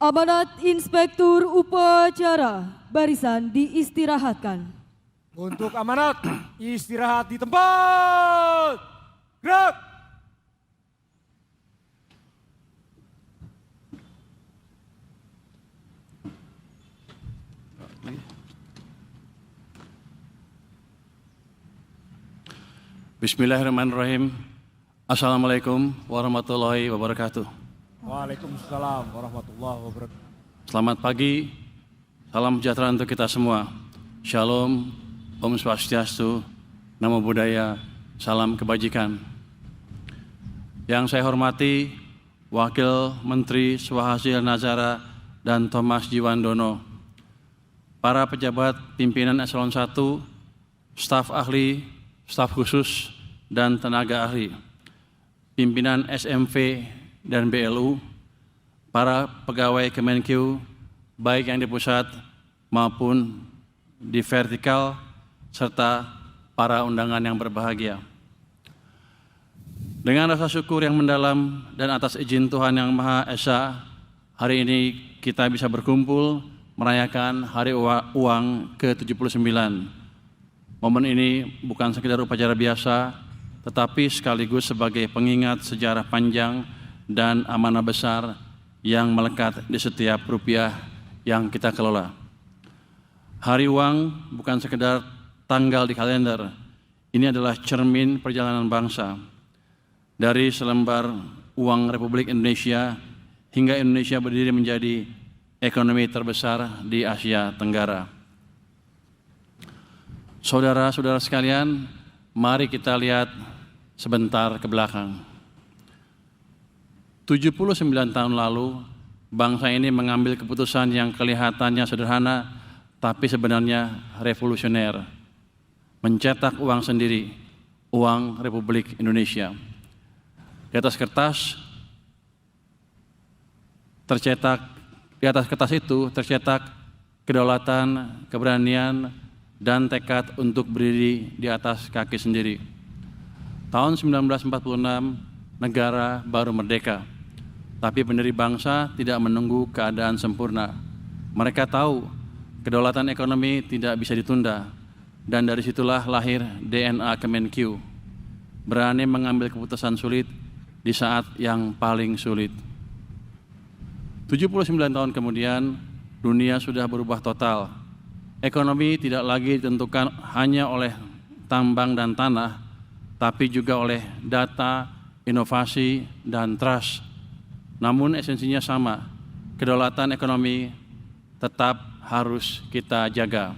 Amanat Inspektur Upacara, barisan diistirahatkan. Untuk amanat, istirahat di tempat. Gerak! Bismillahirrahmanirrahim. Assalamualaikum warahmatullahi wabarakatuh. Waalaikumsalam warahmatullahi wabarakatuh. Selamat pagi, salam sejahtera untuk kita semua. Shalom, Om Swastiastu, Namo Buddhaya, salam kebajikan. Yang saya hormati Wakil Menteri Swahasil Nazara dan Thomas Jiwandono, para pejabat pimpinan Eselon 1, staf ahli, staf khusus, dan tenaga ahli, pimpinan SMV dan BLU, para pegawai Kemenkyu, baik yang di pusat maupun di vertikal, serta para undangan yang berbahagia. Dengan rasa syukur yang mendalam dan atas izin Tuhan Yang Maha Esa, hari ini kita bisa berkumpul merayakan Hari Uang ke-79. Momen ini bukan sekedar upacara biasa, tetapi sekaligus sebagai pengingat sejarah panjang dan amanah besar yang melekat di setiap rupiah yang kita kelola. Hari Uang bukan sekedar tanggal di kalender, ini adalah cermin perjalanan bangsa. Dari selembar uang Republik Indonesia hingga Indonesia berdiri menjadi ekonomi terbesar di Asia Tenggara. Saudara-saudara sekalian, mari kita lihat sebentar ke belakang. 79 tahun lalu, bangsa ini mengambil keputusan yang kelihatannya sederhana, tapi sebenarnya revolusioner. Mencetak uang sendiri, uang Republik Indonesia. Di atas kertas itu tercetak kedaulatan, keberanian, dan tekad untuk berdiri di atas kaki sendiri. Tahun 1946, negara baru merdeka. Tapi pendiri bangsa tidak menunggu keadaan sempurna. Mereka tahu kedaulatan ekonomi tidak bisa ditunda. Dan dari situlah lahir DNA Kemenkyu. Berani mengambil keputusan sulit di saat yang paling sulit. 79 tahun kemudian, dunia sudah berubah total. Ekonomi tidak lagi ditentukan hanya oleh tambang dan tanah, tapi juga oleh data, inovasi, dan trust. Namun esensinya sama, kedaulatan ekonomi tetap harus kita jaga.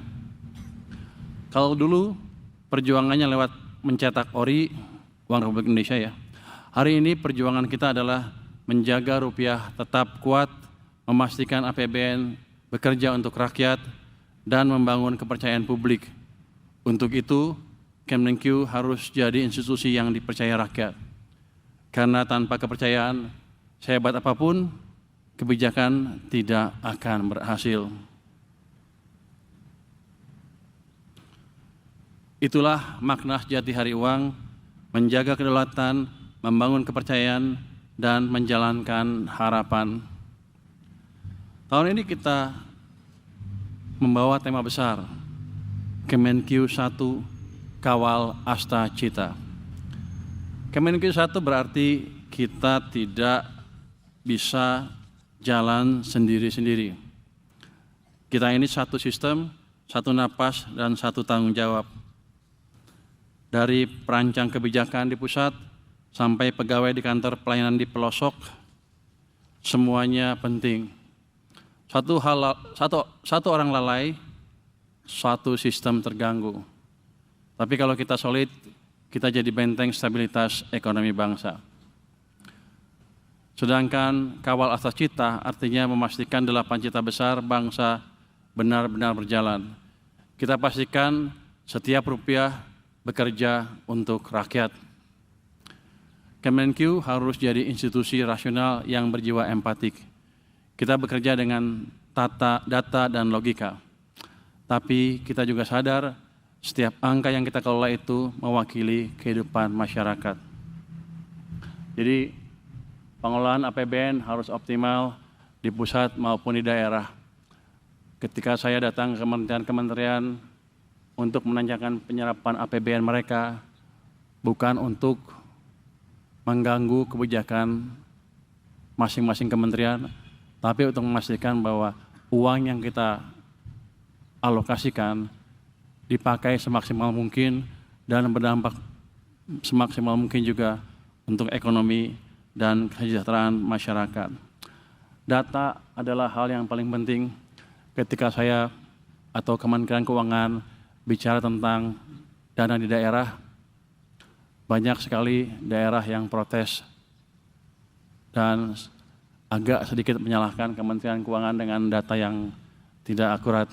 Kalau dulu perjuangannya lewat mencetak ori, uang Republik Indonesia ya, hari ini perjuangan kita adalah menjaga rupiah tetap kuat, memastikan APBN bekerja untuk rakyat, dan membangun kepercayaan publik. Untuk itu, Kemenkyu harus jadi institusi yang dipercaya rakyat. Karena tanpa kepercayaan, sehebat apapun, kebijakan tidak akan berhasil. Itulah makna sejati Hari Uang, menjaga kedaulatan, membangun kepercayaan, dan menjalankan harapan. Tahun ini kita membawa tema besar, Kemenkyu 1, Kawal Asta Cita. Kemenkyu 1 berarti kita tidak bisa jalan sendiri-sendiri. Kita ini satu sistem, satu napas, dan satu tanggung jawab. Dari perancang kebijakan di pusat sampai pegawai di kantor pelayanan di pelosok, semuanya penting. Satu orang lalai, satu sistem terganggu. Tapi kalau kita solid, kita jadi benteng stabilitas ekonomi bangsa. Sedangkan kawal asta cita artinya memastikan 8 cita besar bangsa benar-benar berjalan. Kita pastikan setiap rupiah bekerja untuk rakyat. Kemenkyu harus jadi institusi rasional yang berjiwa empatik. Kita bekerja dengan data dan logika. Tapi kita juga sadar setiap angka yang kita kelola itu mewakili kehidupan masyarakat. Jadi pengelolaan APBN harus optimal, di pusat maupun di daerah. Ketika saya datang ke kementerian-kementerian untuk menanyakan penyerapan APBN mereka, bukan untuk mengganggu kebijakan masing-masing kementerian, tapi untuk memastikan bahwa uang yang kita alokasikan dipakai semaksimal mungkin dan berdampak semaksimal mungkin juga untuk ekonomi dan kesejahteraan masyarakat. Data adalah hal yang paling penting ketika saya atau Kementerian Keuangan bicara tentang dana di daerah. Banyak sekali daerah yang protes dan agak sedikit menyalahkan Kementerian Keuangan dengan data yang tidak akurat.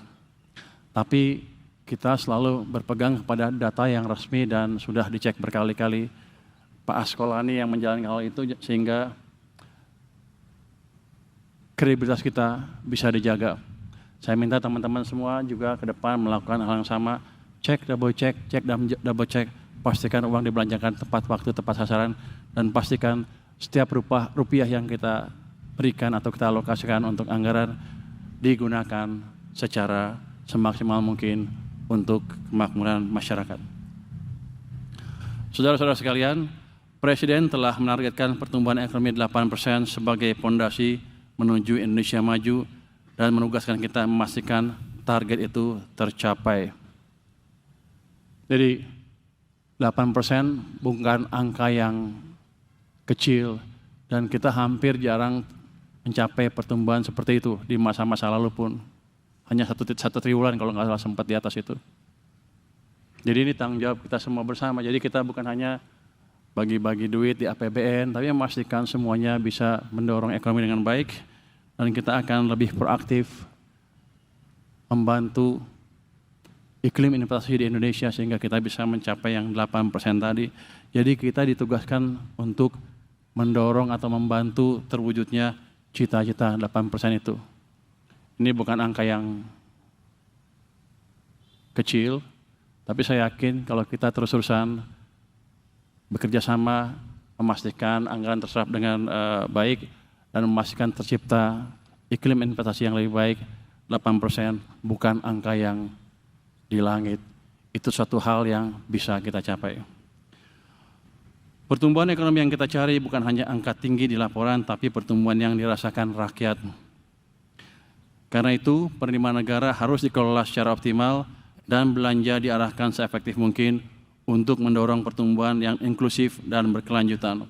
Tapi kita selalu berpegang kepada data yang resmi dan sudah dicek berkali-kali. Pak Askolani yang menjalankan hal itu sehingga kredibilitas kita bisa dijaga. Saya minta teman-teman semua juga ke depan melakukan hal yang sama. Cek, double check, pastikan uang dibelanjakan tepat waktu, tepat sasaran, dan pastikan setiap rupiah yang kita berikan atau kita alokasikan untuk anggaran digunakan secara semaksimal mungkin untuk kemakmuran masyarakat. Saudara-saudara sekalian, Presiden telah menargetkan pertumbuhan ekonomi 8% sebagai pondasi menuju Indonesia maju dan menugaskan kita memastikan target itu tercapai. Jadi 8% bukan angka yang kecil dan kita hampir jarang mencapai pertumbuhan seperti itu di masa-masa lalu pun. Hanya 1 triliunan kalau nggak salah sempat di atas itu. Jadi ini tanggung jawab kita semua bersama. Jadi kita bukan hanya bagi-bagi duit di APBN, tapi memastikan semuanya bisa mendorong ekonomi dengan baik dan kita akan lebih proaktif membantu iklim investasi di Indonesia sehingga kita bisa mencapai yang 8% tadi. Jadi kita ditugaskan untuk mendorong atau membantu terwujudnya cita-cita 8% itu. Ini bukan angka yang kecil, tapi saya yakin kalau kita terus-terusan bekerja sama memastikan anggaran terserap dengan baik dan memastikan tercipta iklim investasi yang lebih baik, 8% bukan angka yang di langit. Itu suatu hal yang bisa kita capai. Pertumbuhan ekonomi yang kita cari bukan hanya angka tinggi di laporan, tapi pertumbuhan yang dirasakan rakyat. Karena itu, penerimaan negara harus dikelola secara optimal dan belanja diarahkan seefektif mungkin untuk mendorong pertumbuhan yang inklusif dan berkelanjutan.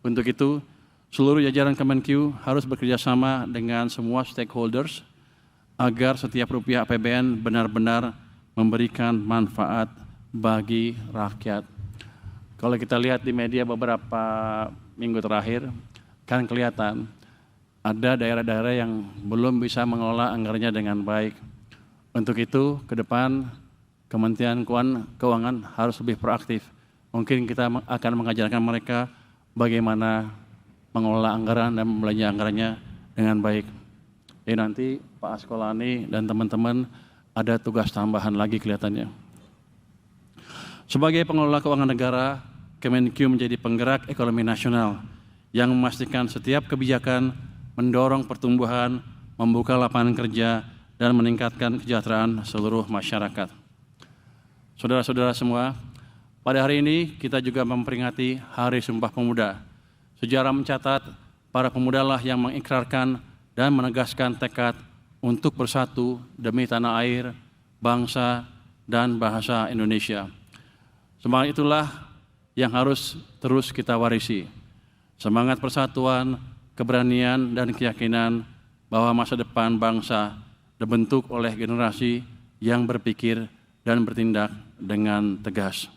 Untuk itu, seluruh jajaran Kemenq harus bekerja sama dengan semua stakeholders agar setiap rupiah APBN benar-benar memberikan manfaat bagi rakyat. Kalau kita lihat di media beberapa minggu terakhir, kan kelihatan ada daerah-daerah yang belum bisa mengelola anggarannya dengan baik. Untuk itu, ke depan Kementerian Keuangan harus lebih proaktif. Mungkin kita akan mengajarkan mereka bagaimana mengelola anggaran dan membelanja anggarannya dengan baik. Jadi nanti Pak Askolani dan teman-teman ada tugas tambahan lagi kelihatannya. Sebagai pengelola keuangan negara, Kemenq menjadi penggerak ekonomi nasional yang memastikan setiap kebijakan mendorong pertumbuhan, membuka lapangan kerja, dan meningkatkan kesejahteraan seluruh masyarakat. Saudara-saudara semua, pada hari ini kita juga memperingati Hari Sumpah Pemuda. Sejarah mencatat para pemudalah yang mengikrarkan dan menegaskan tekad untuk bersatu demi tanah air, bangsa, dan bahasa Indonesia. Semangat itulah yang harus terus kita warisi. Semangat persatuan, keberanian, dan keyakinan bahwa masa depan bangsa dibentuk oleh generasi yang berpikir dan bertindak dengan tegas.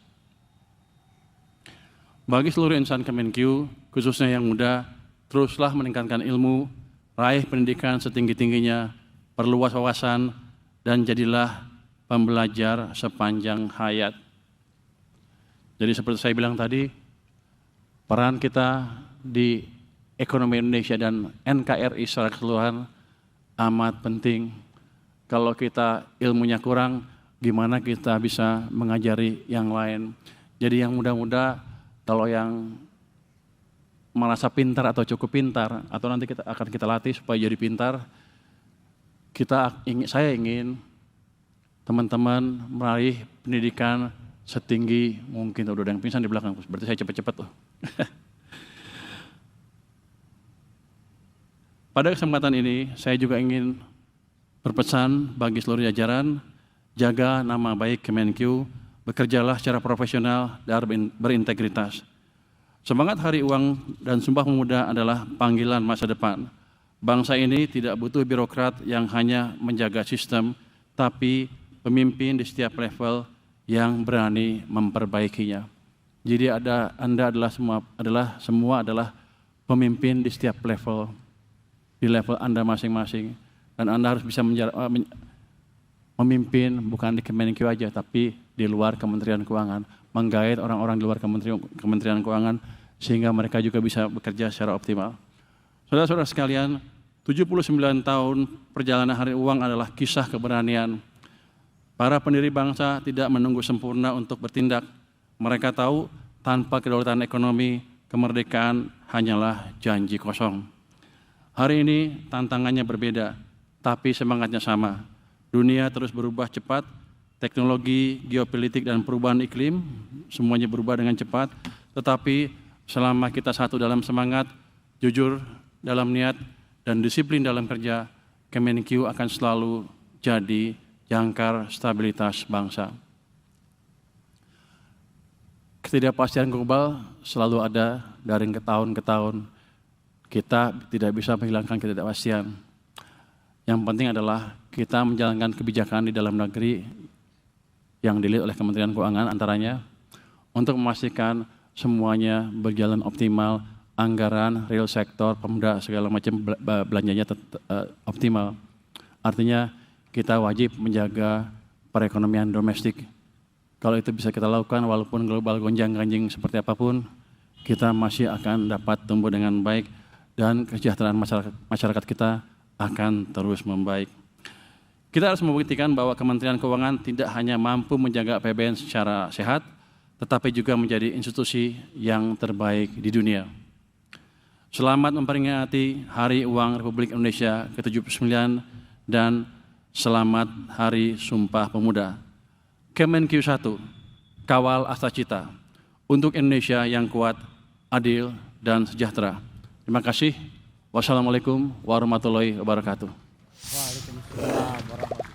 Bagi seluruh insan Kemenq, khususnya yang muda, teruslah meningkatkan ilmu, raih pendidikan setinggi-tingginya, perluas wawasan, dan jadilah pembelajar sepanjang hayat. Jadi seperti saya bilang tadi, peran kita di ekonomi Indonesia dan NKRI secara keseluruhan amat penting. Kalau kita ilmunya kurang, gimana kita bisa mengajari yang lain. Jadi yang muda-muda, kalau yang merasa pintar atau cukup pintar, atau nanti kita latih supaya jadi pintar, saya ingin teman-teman meraih pendidikan setinggi mungkin. Udah ada yang pingsan di belakang, berarti saya cepat-cepat tuh. Pada kesempatan ini, saya juga ingin berpesan bagi seluruh jajaran, jaga nama baik Kemenkyu, bekerjalah secara profesional dan berintegritas. Semangat Hari Uang dan Sumpah Pemuda adalah panggilan masa depan. Bangsa ini tidak butuh birokrat yang hanya menjaga sistem, tapi pemimpin di setiap level yang berani memperbaikinya. Jadi Anda semua adalah pemimpin di setiap level, di level Anda masing-masing. Dan Anda harus bisa memimpin bukan di Kemenkyu aja, tapi di luar Kementerian Keuangan, menggait orang-orang di luar Kementerian Keuangan sehingga mereka juga bisa bekerja secara optimal. Saudara-saudara sekalian, 79 tahun perjalanan Hari Uang adalah kisah keberanian. Para pendiri bangsa tidak menunggu sempurna untuk bertindak. Mereka tahu tanpa kedaulatan ekonomi, kemerdekaan hanyalah janji kosong. Hari ini tantangannya berbeda, tapi semangatnya sama. Dunia terus berubah cepat, teknologi, geopolitik, dan perubahan iklim, semuanya berubah dengan cepat. Tetapi selama kita satu dalam semangat, jujur dalam niat, dan disiplin dalam kerja, Kemenkyu akan selalu jadi jangkar stabilitas bangsa. Ketidakpastian global selalu ada dari tahun ke tahun. Kita tidak bisa menghilangkan ketidakpastian. Yang penting adalah kita menjalankan kebijakan di dalam negeri yang dilihat oleh Kementerian Keuangan antaranya untuk memastikan semuanya berjalan optimal, anggaran, real sektor, pemda, segala macam belanjanya optimal. Artinya kita wajib menjaga perekonomian domestik. Kalau itu bisa kita lakukan walaupun global gonjang-ganjing seperti apapun, kita masih akan dapat tumbuh dengan baik dan kesejahteraan masyarakat kita akan terus membaik. Kita harus membuktikan bahwa Kementerian Keuangan tidak hanya mampu menjaga APBN secara sehat, tetapi juga menjadi institusi yang terbaik di dunia. Selamat memperingati Hari Uang Republik Indonesia ke-79 dan selamat Hari Sumpah Pemuda. Kemenkyu 1, kawal Astacita untuk Indonesia yang kuat, adil, dan sejahtera. Terima kasih. Wassalamualaikum warahmatullahi wabarakatuh. Waalaikumsalam warahmatullahi wabarakatuh.